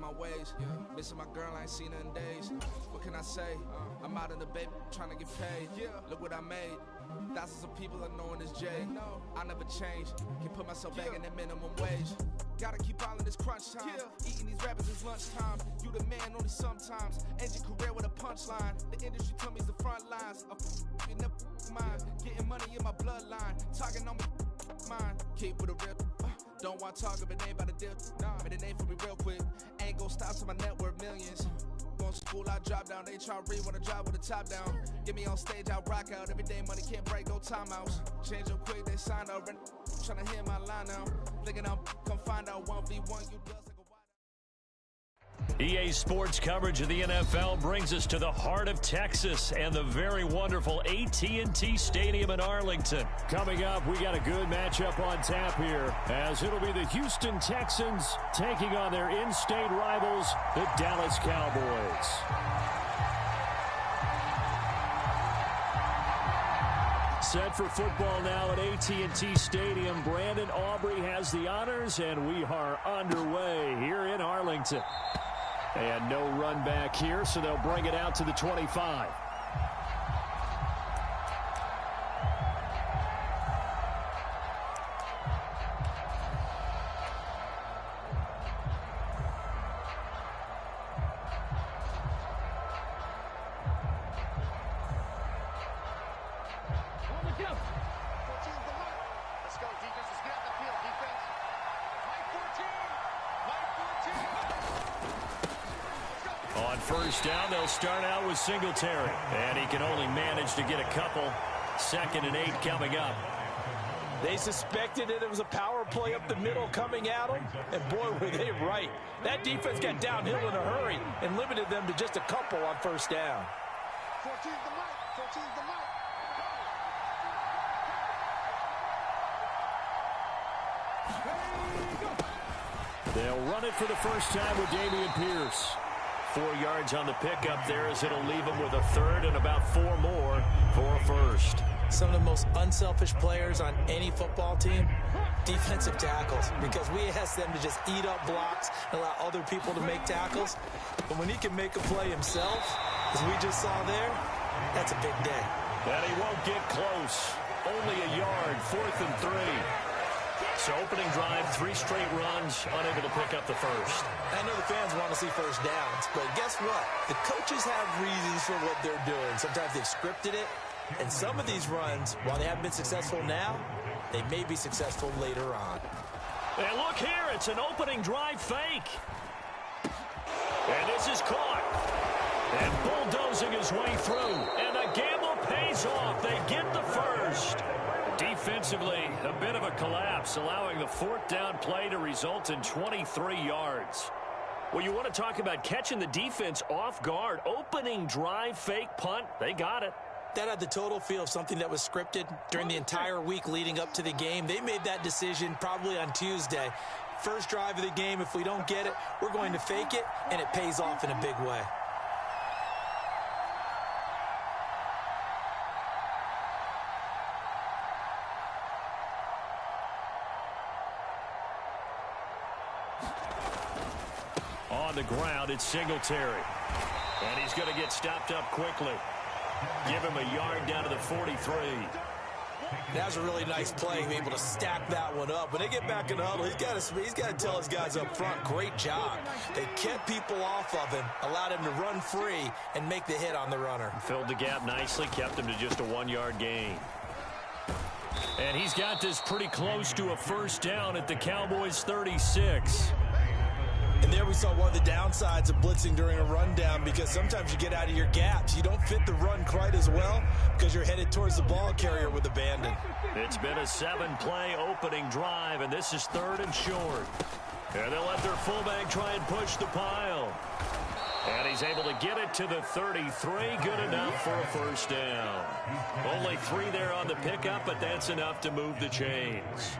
my ways. Missing my girl, I ain't seen her in days. What can I say? I'm out in the baby, trying to get paid. Look what I made. Thousands of people are knowing this Jay. I never change. Can put myself back in the minimum wage. Gotta keep all in this crunch time. Eating these rappers is lunchtime. You the man only sometimes. End your career with a punchline. The industry told me it's the front lines. In the mind. Getting money in my bloodline. Talking on me, mine. Keep with a real. Don't want to talk if it ain't about a deal. Made a name for me real quick. Ain't gon' stop till my net worth millions. Going to school, I drop down. HRE wanna drive with the top down. Get me on stage, I rock out. Every day money can't break, no timeouts. Change up quick, they sign up. Tryna hear my line now. Thinking I'm come find out 1v1 you does like a wide. EA Sports coverage of the NFL brings us to the heart of Texas and the very wonderful AT&T Stadium in Arlington. Coming up, we got a good matchup on tap here, as it'll be the Houston Texans taking on their in-state rivals, the Dallas Cowboys. Set for football now at AT&T Stadium. Brandon Aubrey has the honors, and we are underway here in Arlington. And no run back here, so they'll bring it out to the 25. First down, they'll start out with Singletary. And he can only manage to get a couple. 2nd and 8 coming up. They suspected it was a power play up the middle coming at them. And boy, were they right. That defense got downhill in a hurry and limited them to just a couple on first down. 14's the mic. 14's the mic. They'll run it for the first time with Dameon Pierce. 4 yards on the pickup there, as it'll leave them with a third and about 4 more for a first. Some of the most unselfish players on any football team, defensive tackles, because we ask them to just eat up blocks and allow other people to make tackles. But when he can make a play himself, as we just saw there, that's a big day. And he won't get close. Only a yard, 4th and 3. So opening drive, 3 straight runs, unable to pick up the first. I know the fans want to see first downs, but guess what? The coaches have reasons for what they're doing. Sometimes they've scripted it, and some of these runs, while they haven't been successful now, they may be successful later on. And look here, it's an opening drive fake. And this is caught. And bulldozing his way through. And the gamble pays off. They get the first. Defensively, a bit of a collapse, allowing the 4th down play to result in 23 yards. Well, you want to talk about catching the defense off guard. Opening drive, fake punt, they got it. That had the total feel of something that was scripted during the entire week leading up to the game. They made that decision probably on Tuesday. First drive of the game, if we don't get it, we're going to fake it, and it pays off in a big way. On the ground, it's Singletary. And he's going to get stopped up quickly. Give him a yard down to the 43. That was a really nice play, being able to stack that one up. When they get back in the huddle, he's got to tell his guys up front, great job. They kept people off of him, allowed him to run free, and make the hit on the runner. Filled the gap nicely, kept him to just a 1-yard gain. And he's got this pretty close to a first down at the Cowboys' 36. And there we saw one of the downsides of blitzing during a rundown, because sometimes you get out of your gaps. You don't fit the run quite as well because you're headed towards the ball carrier with abandon. It's been a 7-play opening drive, and this is 3rd and short. And they'll let their fullback try and push the pile. And he's able to get it to the 33. Good enough for a first down. Only 3 there on the pickup, but that's enough to move the chains.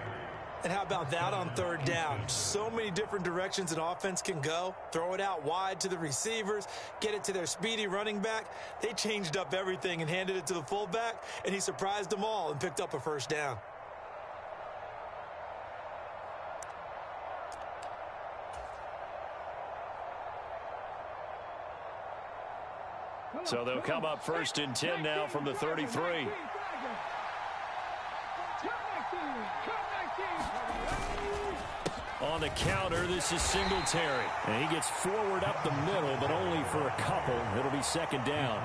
And how about that on 3rd down? So many different directions an offense can go. Throw it out wide to the receivers, get it to their speedy running back. They changed up everything and handed it to the fullback, and he surprised them all and picked up a first down. So they'll come up 1st and 10 now from the 33. On the counter, this is Singletary. And he gets forward up the middle, but only for a couple. It'll be 2nd down.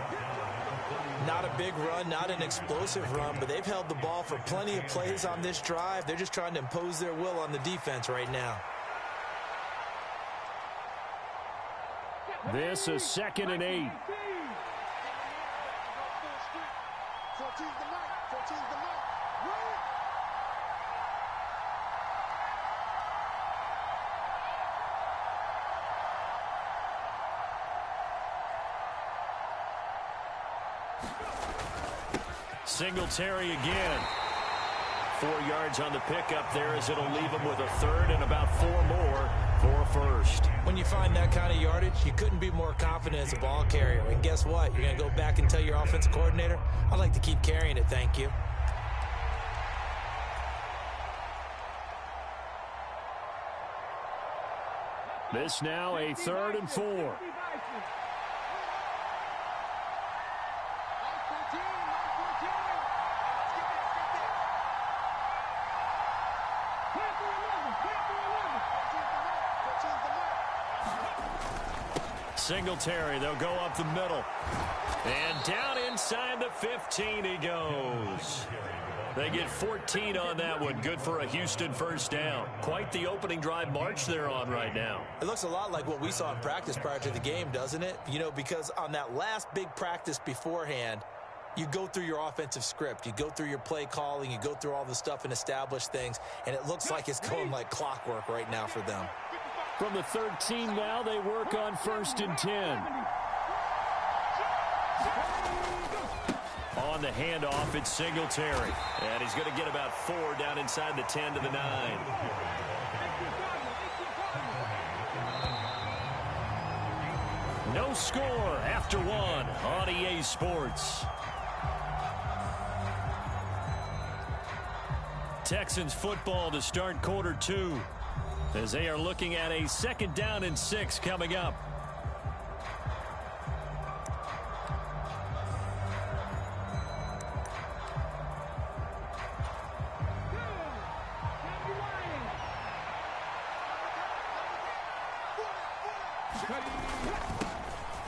Not a big run, not an explosive run, but they've held the ball for plenty of plays on this drive. They're just trying to impose their will on the defense right now. This is 2nd and 8. 14's the mark. 14's the mark. Singletary again. 4 yards on the pickup there as it'll leave him with a 3rd and about 4 more for a 1st. When you find that kind of yardage, you couldn't be more confident as a ball carrier. And guess what? You're going to go back and tell your offensive coordinator, I'd like to keep carrying it, thank you. This now a 3rd and 4. Singletary, they'll go up the middle. And down inside the 15 he goes. They get 14 on that one. Good for a Houston 1st down. Quite the opening drive march they're on right now. It looks a lot like what we saw in practice prior to the game, doesn't it? You know, because on that last big practice beforehand, you go through your offensive script. You go through your play calling. You go through all the stuff and establish things. And it looks like it's going like clockwork right now for them. From the 13 now, they work on 1st and 10. On the handoff, it's Singletary. And he's going to get about 4 down inside the 10 to the 9. No score after 1 on EA Sports. Texans football to start quarter 2. As they are looking at a 2nd down and 6 coming up.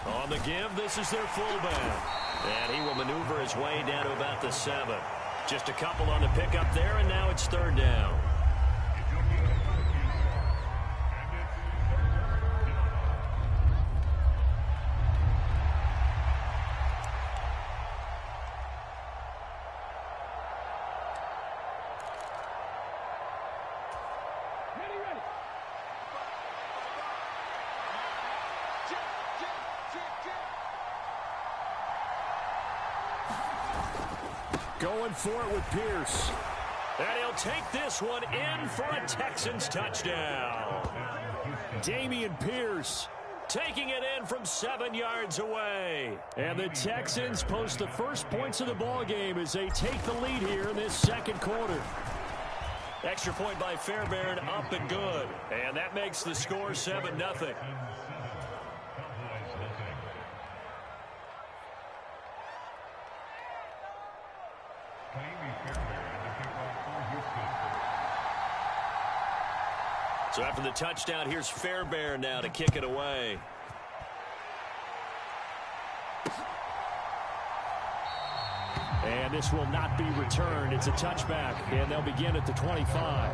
On the give, this is their fullback. And he will maneuver his way down to about the 7. Just a couple on the pickup there, and now it's 3rd down. Going for it with Pierce. And he'll take this one in for a Texans touchdown. Dameon Pierce taking it in from 7 yards away. And the Texans post the first points of the ball game as they take the lead here in this 2nd quarter. Extra point by Fairbairn, up and good. And that makes the score 7-0. So after the touchdown, here's Fairbairn now to kick it away. And this will not be returned. It's a touchback, and they'll begin at the 25.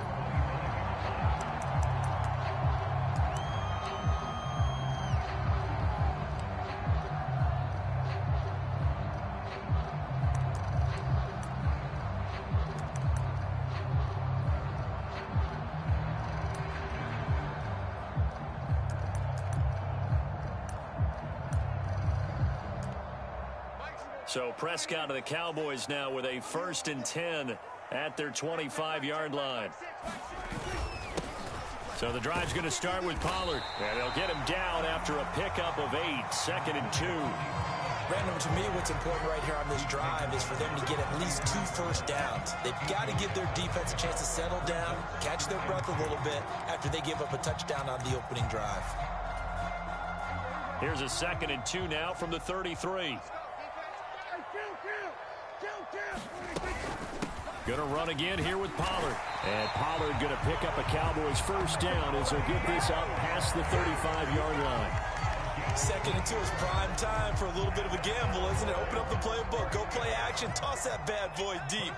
So Prescott of the Cowboys now with a 1st and 10 at their 25-yard line. So the drive's going to start with Pollard. And they'll get him down after a pickup of 8, 2nd and 2. Brandon, to me, what's important right here on this drive is for them to get at least 2 first downs. They've got to give their defense a chance to settle down, catch their breath a little bit after they give up a touchdown on the opening drive. Here's a 2nd and 2 now from the 33. Going to run again here with Pollard. And Pollard going to pick up a Cowboys first down as they'll get this out past the 35-yard line. 2nd and 2 is prime time for a little bit of a gamble, isn't it? Open up the playbook, go play action, toss that bad boy deep.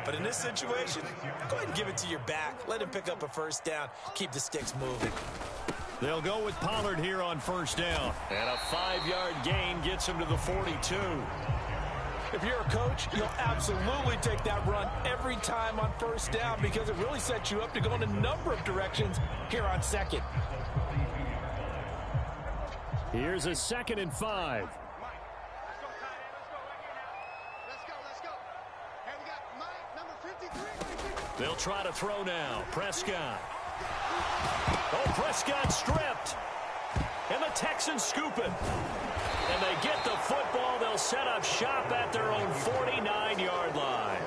But in this situation, go ahead and give it to your back. Let him pick up a first down. Keep the sticks moving. They'll go with Pollard here on first down. And a 5-yard gain gets him to the 42. If you're a coach, you'll absolutely take that run every time on first down because it really sets you up to go in a number of directions here on 2nd. Here's a 2nd and 5. Let's go. Hey, we got Mike, number 53. They'll try to throw now. Prescott. Oh, Prescott stripped. And the Texans scoop it. And they get the football. They'll set up shop at their own 49-yard line.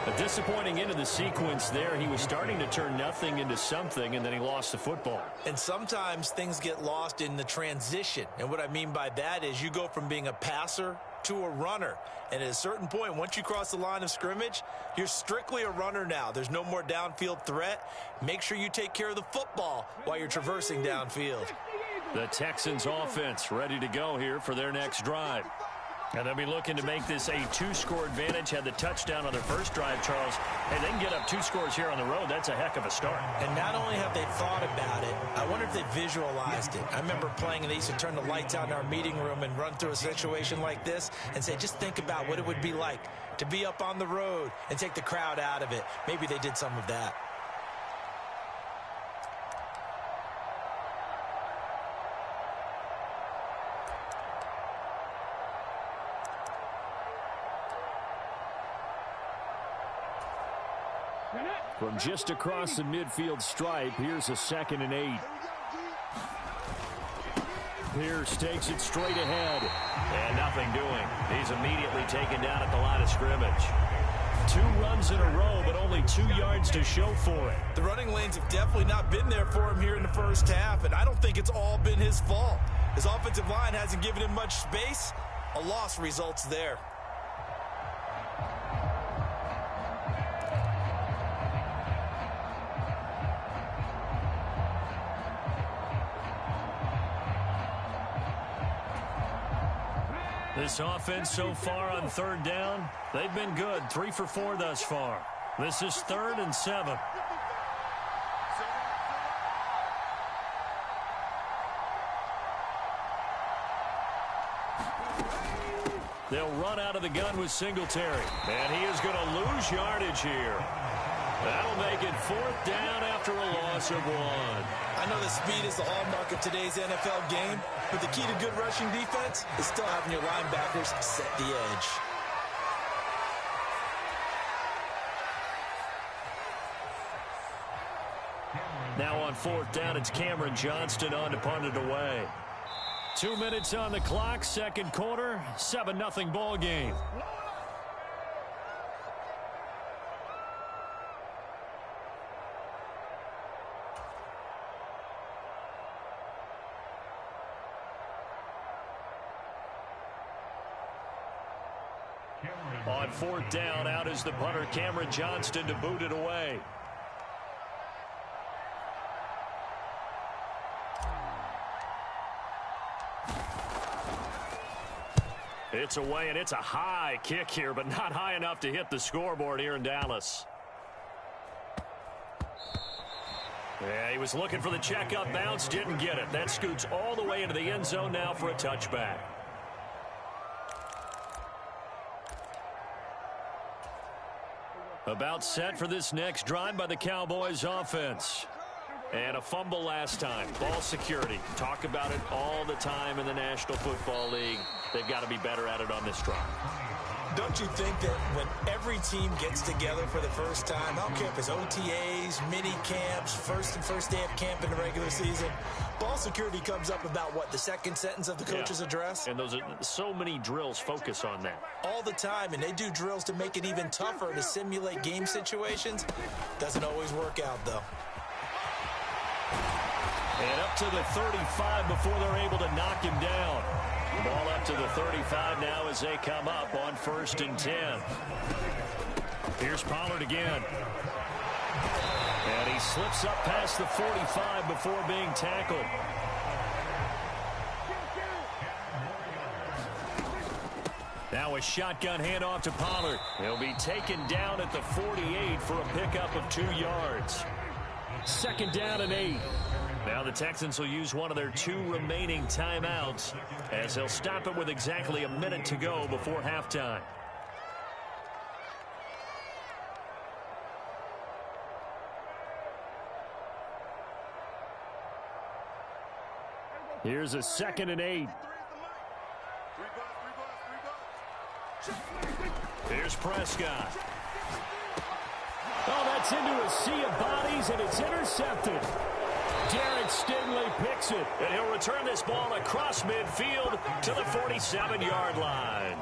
A disappointing end of the sequence there. He was starting to turn nothing into something, and then he lost the football. And sometimes things get lost in the transition. And what I mean by that is you go from being a passer to a runner. And at a certain point, once you cross the line of scrimmage, you're strictly a runner now. There's no more downfield threat. Make sure you take care of the football while you're traversing downfield. The Texans offense ready to go here for their next drive. And they'll be looking to make this a 2-score advantage. Had the touchdown on their first drive, Charles. Hey, they can get up 2 scores here on the road. That's a heck of a start. And not only have they thought about it, I wonder if they visualized it. I remember playing, and they used to turn the lights out in our meeting room and run through a situation like this and say, just think about what it would be like to be up on the road and take the crowd out of it. Maybe they did some of that. From just across the midfield stripe, here's a 2nd and 8. Pierce takes it straight ahead. And nothing doing. He's immediately taken down at the line of scrimmage. 2 runs in a row, but only 2 yards to show for it. The running lanes have definitely not been there for him here in the first half, and I don't think it's all been his fault. His offensive line hasn't given him much space. A loss results there. This offense so far on 3rd down, they've been good. 3 for 4 thus far. This is 3rd and 7. They'll run out of the gun with Singletary. And he is going to lose yardage here. That'll make it 4th down after a loss of 1. I know that speed is the hallmark of today's NFL game, but the key to good rushing defense is still having your linebackers set the edge. Now on 4th down, it's Cameron Johnston on to punt it away. 2 minutes on the clock, 2nd quarter, 7-0 ball game. On 4th down, out is the punter, Cameron Johnston, to boot it away. It's away, and it's a high kick here, but not high enough to hit the scoreboard here in Dallas. Yeah, he was looking for the checkup bounce, didn't get it. That scoots all the way into the end zone now for a touchback. About set for this next drive by the Cowboys offense. And a fumble last time. Ball security. Talk about it all the time in the National Football League. They've got to be better at it on this drive. Don't you think that when every team gets together for the first time, I don't care if it's OTAs, mini camps, first day of camp in the regular season, ball security comes up about what, the second sentence of the coach's address? And those are so many drills focus on that. All the time, and they do drills to make it even tougher to simulate game situations. Doesn't always work out, though. And up to the 35 before they're able to knock him down. Ball up to the 35 now as they come up on 1st and 10. Here's Pollard again. And he slips up past the 45 before being tackled. Now a shotgun handoff to Pollard. He'll be taken down at the 48 for a pickup of 2 yards. 2nd down and 8. Now the Texans will use one of their 2 remaining timeouts as they'll stop it with exactly a minute to go before halftime. Here's a 2nd and 8. Here's Prescott. Oh, that's into a sea of bodies, and it's intercepted. Derek Stingley picks it, and he'll return this ball across midfield to the 47-yard line.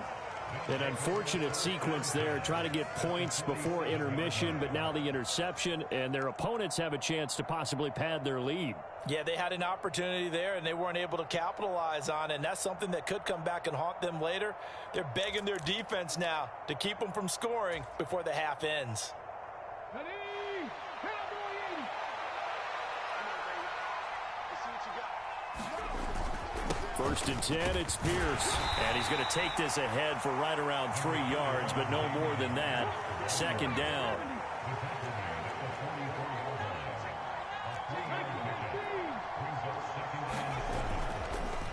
An unfortunate sequence there, trying to get points before intermission, but now the interception, and their opponents have a chance to possibly pad their lead. Yeah, they had an opportunity there, and they weren't able to capitalize on it, and that's something that could come back and haunt them later. They're begging their defense now to keep them from scoring before the half ends. 1st and 10, it's Pierce. And he's going to take this ahead for right around 3 yards, but no more than that. 2nd down.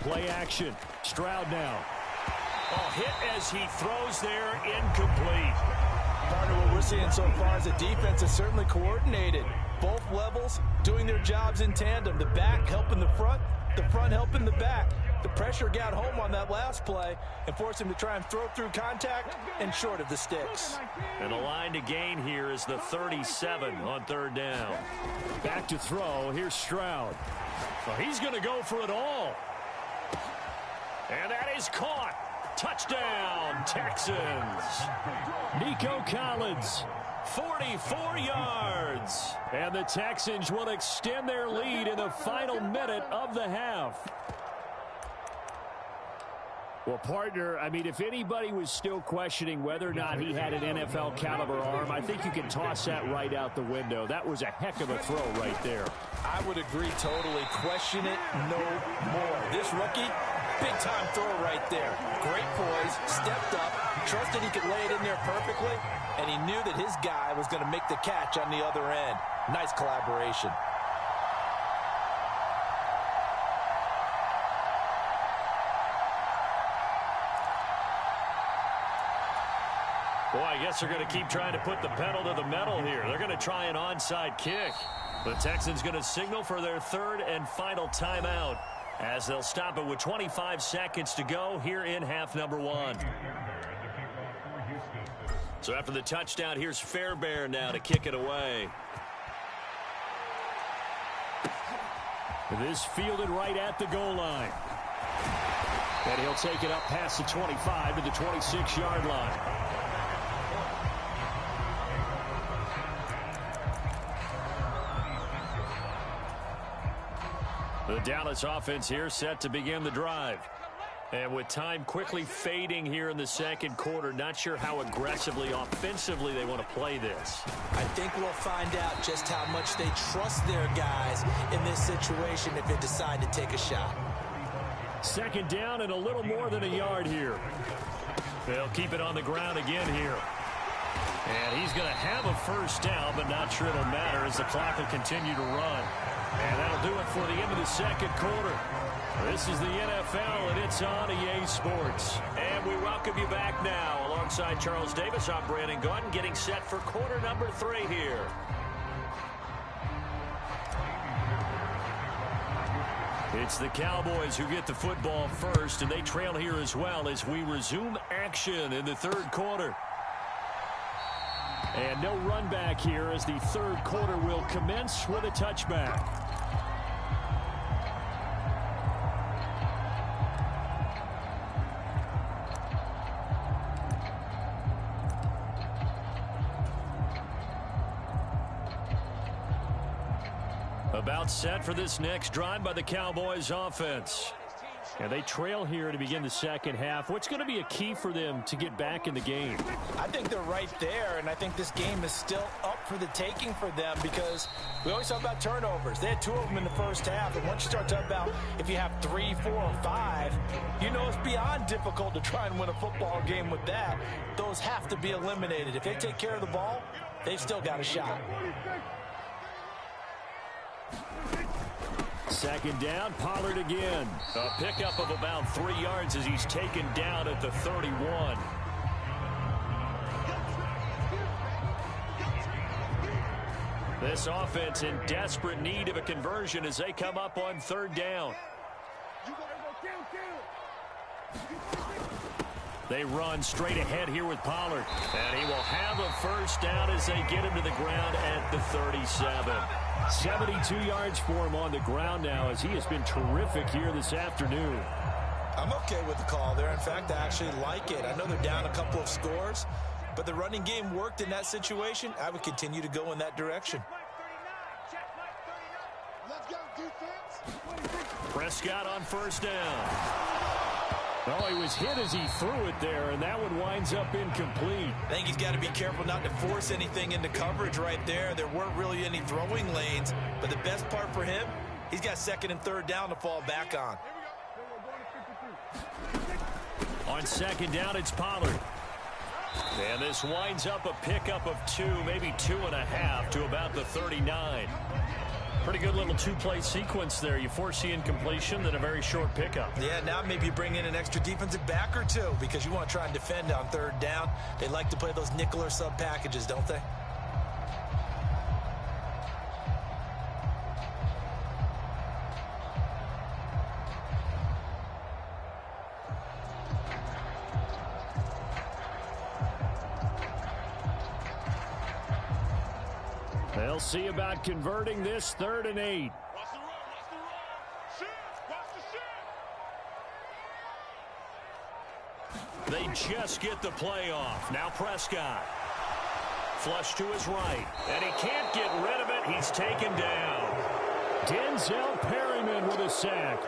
Play action. Stroud now. Oh, hit as he throws there, incomplete. Partner, what we're seeing so far is the defense is certainly coordinated. Both levels doing their jobs in tandem. The back helping the front helping the back. The pressure got home on that last play and forced him to try and throw through contact and short of the sticks. And the line to gain here is the 37 on 3rd down. Back to throw. Here's Stroud. Well, he's going to go for it all. And that is caught. Touchdown, Texans. Nico Collins, 44 yards. And the Texans will extend their lead in the final minute of the half. Well, partner, I mean, if anybody was still questioning whether or not he had an NFL caliber arm, I think you can toss that right out the window. That was a heck of a throw right there. I would agree totally. Question it no more. This rookie, big time throw right there. Great poise, stepped up, trusted he could lay it in there perfectly, and he knew that his guy was going to make the catch on the other end. Nice collaboration. Boy, I guess they're going to keep trying to put the pedal to the metal here. They're going to try an onside kick. The Texans going to signal for their 3rd and final timeout as they'll stop it with 25 seconds to go here in half number 1. So after the touchdown, here's Fairbairn now to kick it away. This fielded right at the goal line. And he'll take it up past the 25 to the 26-yard line. The Dallas offense here set to begin the drive. And with time quickly fading here in the 2nd quarter, not sure how aggressively, offensively they want to play this. I think we'll find out just how much they trust their guys in this situation if they decide to take a shot. 2nd down and a little more than a yard here. They'll keep it on the ground again here. And he's going to have a 1st down, but not sure it'll matter as the clock will continue to run. And that'll do it for the end of the 2nd quarter. This is the NFL, and it's on EA Sports. And we welcome you back now. Alongside Charles Davis, I'm Brandon Gunn, getting set for quarter number 3 here. It's the Cowboys who get the football first, and they trail here as well as we resume action in the 3rd quarter. And no run back here as the 3rd quarter will commence with a touchback. About set for this next drive by the Cowboys offense. And they trail here to begin the second half. What's going to be a key for them to get back in the game? I think they're right there, and I think this game is still up for the taking for them because we always talk about turnovers. They had 2 of them in the first half, and once you start talking about if you have 3, 4, or 5, you know it's beyond difficult to try and win a football game with that. Those have to be eliminated. If they take care of the ball, they've still got a shot. Second down, Pollard again. A pickup of about 3 yards as he's taken down at the 31. This offense in desperate need of a conversion as they come up on 3rd down. They run straight ahead here with Pollard. And he will have a first down as they get him to the ground at the 37. 72 yards for him on the ground now as he has been terrific here this afternoon. I'm okay with the call there. In fact, I actually like it. I know they're down a couple of scores, but the running game worked in that situation. I would continue to go in that direction. Let's go, defense. Prescott on 1st down. Oh, he was hit as he threw it there, and that one winds up incomplete. I think he's got to be careful not to force anything into coverage right there. There weren't really any throwing lanes, but the best part for him, he's got 2nd and 3rd down to fall back on. On 2nd down, it's Pollard. And this winds up a pickup of 2, maybe 2.5 to about the 39. Pretty good little 2-play sequence there. You force the incompletion, then a very short pickup. Yeah, now maybe you bring in an extra defensive back or 2 because you want to try and defend on 3rd down. They like to play those nickel or sub packages, don't they? They'll see about converting this 3rd and 8. They just get the play off. Now Prescott. Flush to his right. And he can't get rid of it. He's taken down. Denzel Perryman with a sack.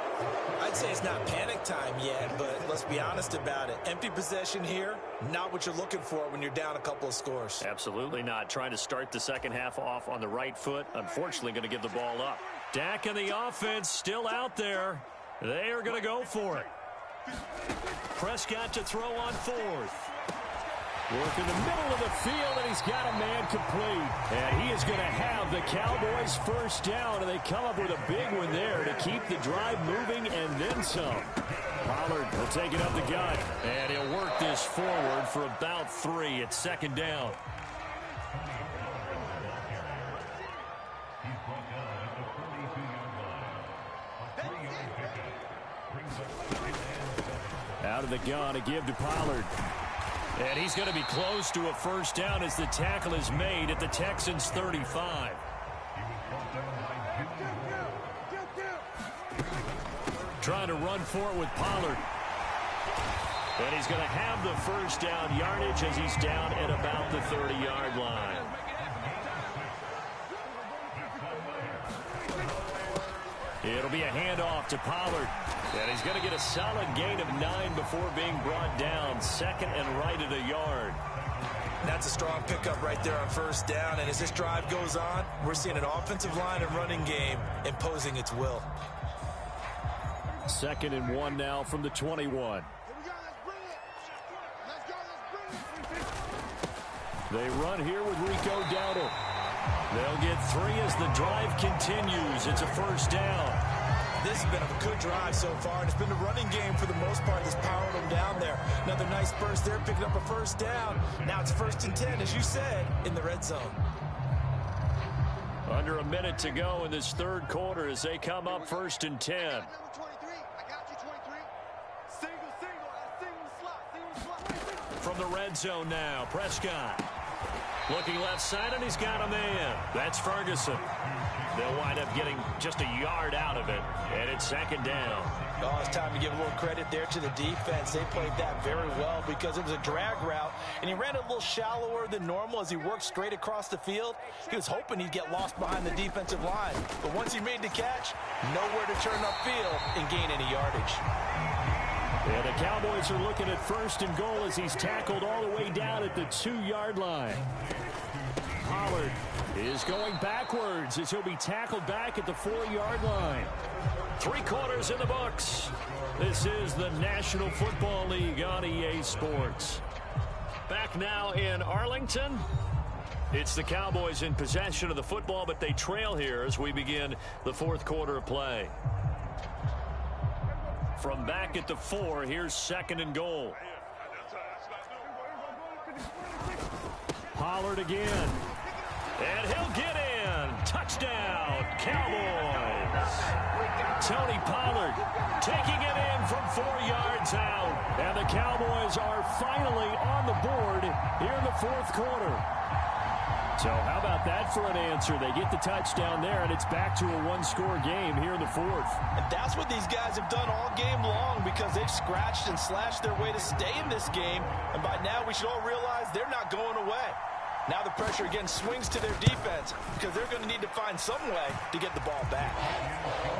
I'd say it's not panic time yet, but let's be honest about it. Empty possession here, not what you're looking for when you're down a couple of scores. Absolutely not. Trying to start the second half off on the right foot. Unfortunately, going to give the ball up. Dak and the offense still out there. They are going to go for it. Prescott to throw on 4th. Work in the middle of the field, and he's got a man complete. And he is going to have the Cowboys' 1st down, and they come up with a big one there to keep the drive moving and then some. Pollard will take it up the gut, and he'll work this forward for about 3 at 2nd down. Out of the gun to give to Pollard. And he's going to be close to a 1st down as the tackle is made at the Texans' 35. Trying to run for it with Pollard. And he's going to have the 1st down yardage as he's down at about the 30-yard line. It'll be a handoff to Pollard. And he's going to get a solid gain of 9 before being brought down. 2nd and right at a yard. That's a strong pickup right there on 1st down. And as this drive goes on, we're seeing an offensive line and running game imposing its will. 2nd and 1 now from the 21. They run here with Rico Dowdle. They'll get 3 as the drive continues. It's a 1st down. This has been a good drive so far, and it's been the running game for the most part that's powered them down there. Another nice burst there, picking up a 1st down. Now it's 1st and 10, as you said, in the red zone. Under a minute to go in this 3rd quarter as they come up 1st and 10. I got you, 23. Single. From the red zone now, Prescott. Looking left side, and he's got a man. That's Ferguson. They'll wind up getting just a yard out of it, and it's 2nd down. Oh, it's time to give a little credit there to the defense. They played that very well because it was a drag route, and he ran it a little shallower than normal as he worked straight across the field. He was hoping he'd get lost behind the defensive line, but once he made the catch, nowhere to turn upfield and gain any yardage. Yeah, the Cowboys are looking at 1st and goal as he's tackled all the way down at the 2-yard line. Pollard is going backwards as he'll be tackled back at the 4-yard line. 3 quarters in the books. This is the National Football League on EA Sports. Back now in Arlington. It's the Cowboys in possession of the football, but they trail here as we begin the 4th quarter of play. From back at the 4, here's 2nd and goal. Pollard again. And he'll get in. Touchdown, Cowboys. Tony Pollard taking it in from 4 yards out. And the Cowboys are finally on the board here in the 4th quarter. So how about that for an answer? They get the touchdown there, and it's back to a 1-score game here in the 4th. And that's what these guys have done all game long because they've scratched and slashed their way to stay in this game. And by now, we should all realize they're not going away. Now the pressure again swings to their defense because they're going to need to find some way to get the ball back.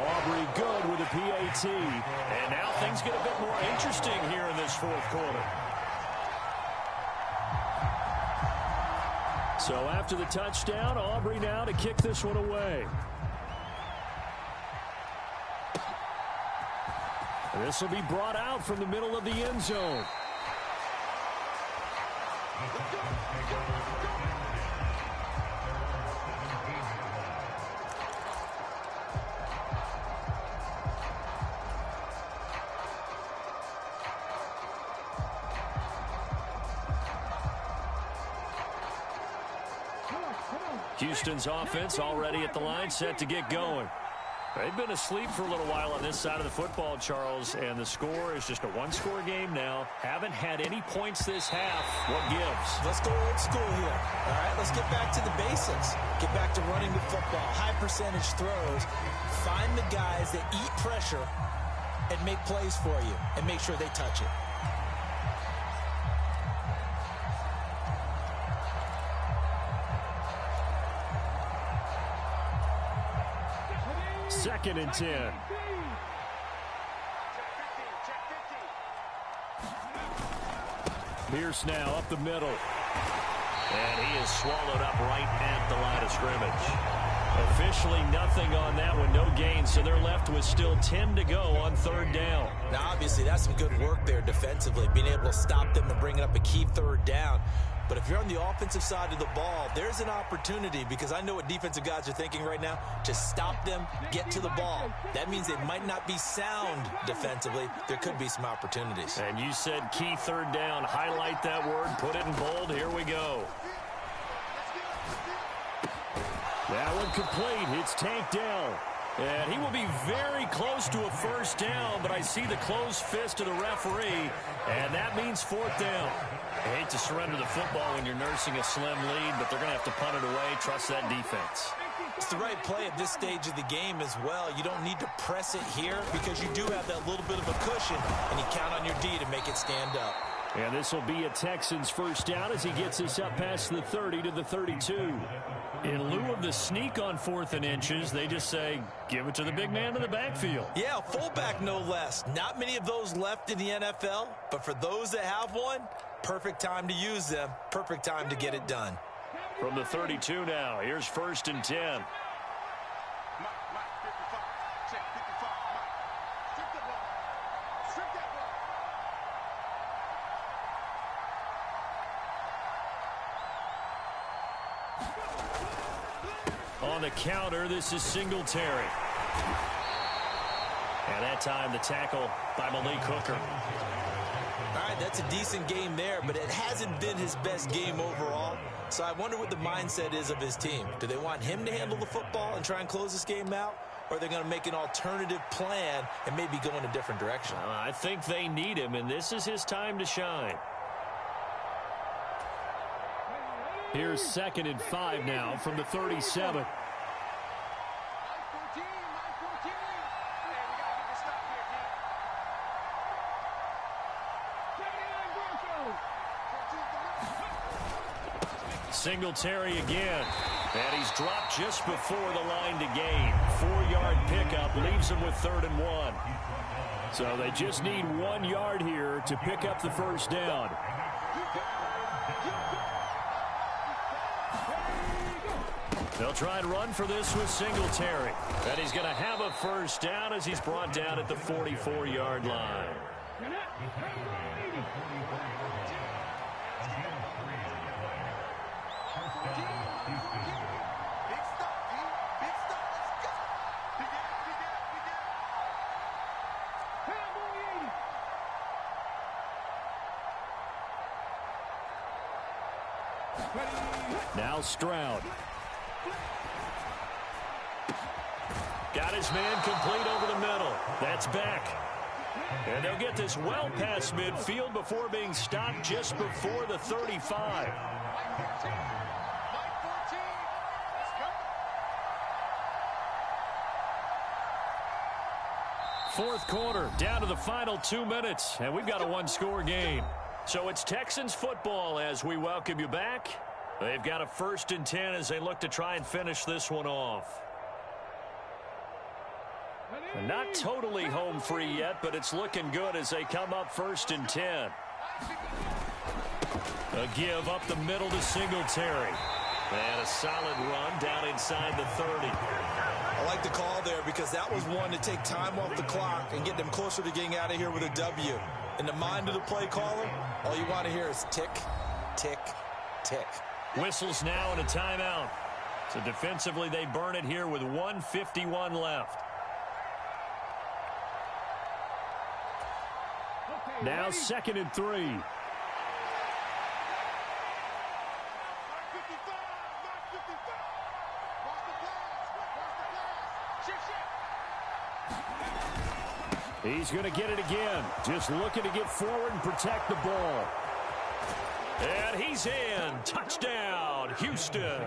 Aubrey good with a PAT. And now things get a bit more interesting here in this 4th quarter. So after the touchdown, Aubrey now to kick this one away. This will be brought out from the middle of the end zone. Houston's offense already at the line, set to get going. They've been asleep for a little while on this side of the football, Charles, and the score is just a 1-score game now. Haven't had any points this half. What gives? Let's go old school here. All right, let's get back to the basics. Get back to running the football, high percentage throws. Find the guys that eat pressure and make plays for you and make sure they touch it. 2nd and 10. Pierce now up the middle. And he is swallowed up right at the line of scrimmage. Officially nothing on that one, no gain, so they're left with still 10 to go on 3rd down. Now, obviously, that's some good work there defensively, being able to stop them and bringing up a key 3rd down. But if you're on the offensive side of the ball, there's an opportunity, because I know what defensive guys are thinking right now, to stop them, get to the ball. That means they might not be sound defensively. There could be some opportunities. And you said key 3rd down. Highlight that word, put it in bold. Here we go. That one complete. It's tanked down. And he will be very close to a 1st down, but I see the closed fist of the referee, and that means 4th down. I hate to surrender the football when you're nursing a slim lead, but they're going to have to punt it away. Trust that defense. It's the right play at this stage of the game as well. You don't need to press it here because you do have that little bit of a cushion, and you count on your D to make it stand up. And this will be a Texans 1st down as he gets us up past the 30 to the 32. In lieu of the sneak on 4th and inches, they just say, give it to the big man in the backfield. Yeah, fullback no less. Not many of those left in the NFL, but for those that have one, perfect time to use them. Perfect time to get it done. From the 32 now, here's 1st and 10. On the counter, this is Singletary. And that time, the tackle by Malik Hooker. All right, that's a decent game there, but it hasn't been his best game overall. So I wonder what the mindset is of his team. Do they want him to handle the football and try and close this game out? Or are they going to make an alternative plan and maybe go in a different direction? I think they need him, and this is his time to shine. Here's 2nd and 5 now from the 37. Singletary again. And he's dropped just before the line to gain. 4-yard pickup leaves him with 3rd and 1. So they just need 1 yard here to pick up the first down. They'll try and run for this with Singletary. And he's going to have a first down as he's brought down at the 44-yard line. Now Stroud. Got his man complete over the middle. That's Beck. And they'll get this well past midfield before being stopped just before the 35. Fourth quarter, down to the final 2 minutes, and we've got a one-score game. So it's Texans football as we welcome you back. They've got a 1st and 10 as they look to try and finish this one off. Not totally home free yet, but it's looking good as they come up 1st and 10. A give up the middle to Singletary. And a solid run down inside the 30. I like the call there because that was one to take time off the clock and get them closer to getting out of here with a W. In the mind of the play caller, all you want to hear is tick, tick, tick. Whistles now and a timeout. So defensively they burn it here with 1:51 left. Now 2nd and 3. He's going to get it again. Just looking to get forward and protect the ball. And he's in. Touchdown, Houston.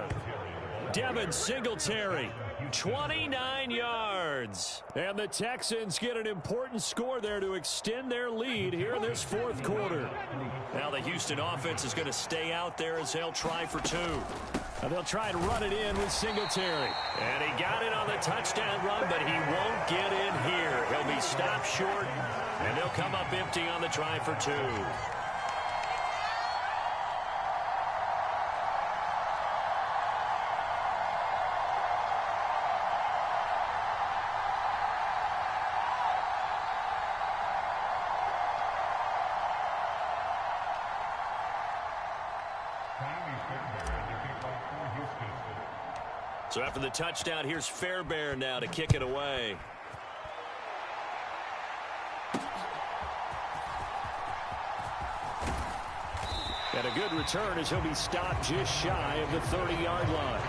Devin Singletary, 29 yards. And the Texans get an important score there to extend their lead here in this 4th quarter. Now the Houston offense is going to stay out there as they'll try for 2. And they'll try and run it in with Singletary. And he got it on the touchdown run, but he won't get in here. He'll be stopped short, and they'll come up empty on the try for 2. So after the touchdown, here's Fairbairn now to kick it away. And a good return as he'll be stopped just shy of the 30-yard line.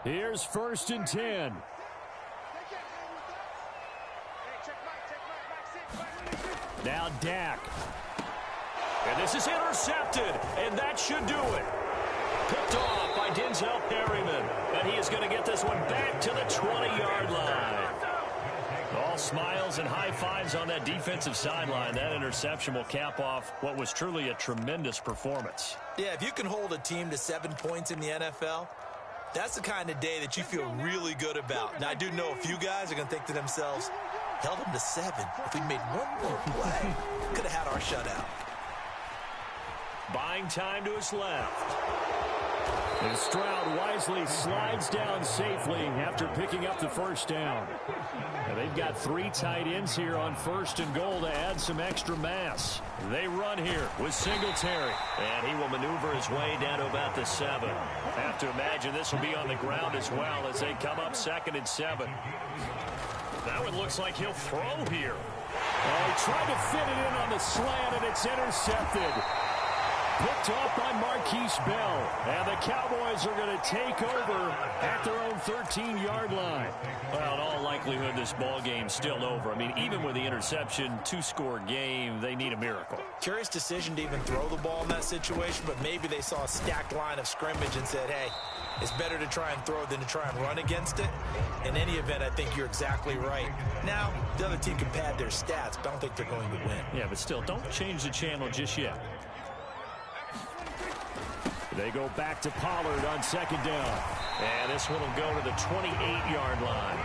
Here's 1st and 10. Now Dak. And this is intercepted, and that should do it. Picked off by Denzel Perryman, and he is going to get this one back to the 20-yard line. All smiles and high fives on that defensive sideline. That interception will cap off what was truly a tremendous performance. Yeah, if you can hold a team to 7 points in the NFL, that's the kind of day that you feel really good about. Now, I do know a few guys are going to think to themselves, held them to 7. If we made one more play, could have had our shutout. Buying time to his left. And Stroud wisely slides down safely after picking up the first down. And they've got 3 tight ends here on 1st and goal to add some extra mass. They run here with Singletary. And he will maneuver his way down to about the 7. Have to imagine this will be on the ground as well as they come up 2nd and 7. That one looks like he'll throw here. Oh, he tried to fit it in on the slant, and it's intercepted. picked off by Marquise Bell. And the Cowboys are going to take over at their own 13-yard line. Well, in all likelihood, this ball game's still over. I mean, even with the interception, 2-score game, they need a miracle. Curious decision to even throw the ball in that situation, but maybe they saw a stacked line of scrimmage and said, hey, it's better to try and throw than to try and run against it. In any event, I think you're exactly right. Now, the other team can pad their stats, but I don't think they're going to win. Yeah, but still, don't change the channel just yet. They go back to Pollard on second down. And this one will go to the 28-yard line.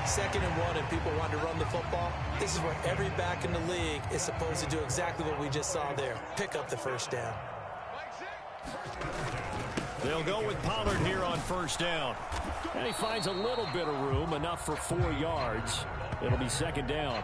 2nd and 1 and people want to run the football. This is where every back in the league is supposed to do exactly what we just saw there. Pick up the first down. They'll go with Pollard here on first down. And he finds a little bit of room, enough for 4 yards. It'll be second down.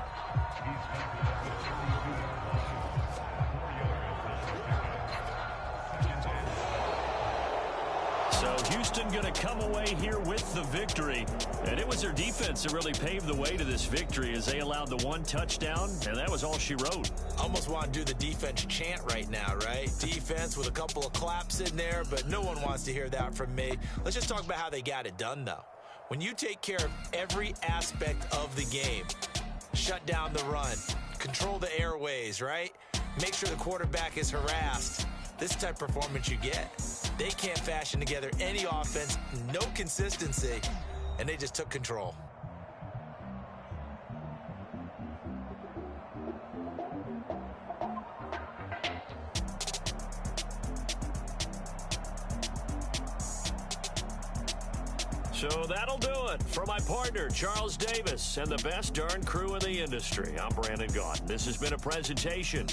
So Houston going to come away here with the victory. And it was their defense that really paved the way to this victory as they allowed the 1 touchdown, and that was all she wrote. Almost want to do the defense chant right now, right? Defense with a couple of claps in there, but no one wants to hear that from me. Let's just talk about how they got it done, though. When you take care of every aspect of the game, shut down the run, control the airways, right? Make sure the quarterback is harassed. This type of performance you get. They can't fashion together any offense, no consistency, and they just took control. So that'll do it for my partner, Charles Davis, and the best darn crew in the industry. I'm Brandon Gaudin. This has been a presentation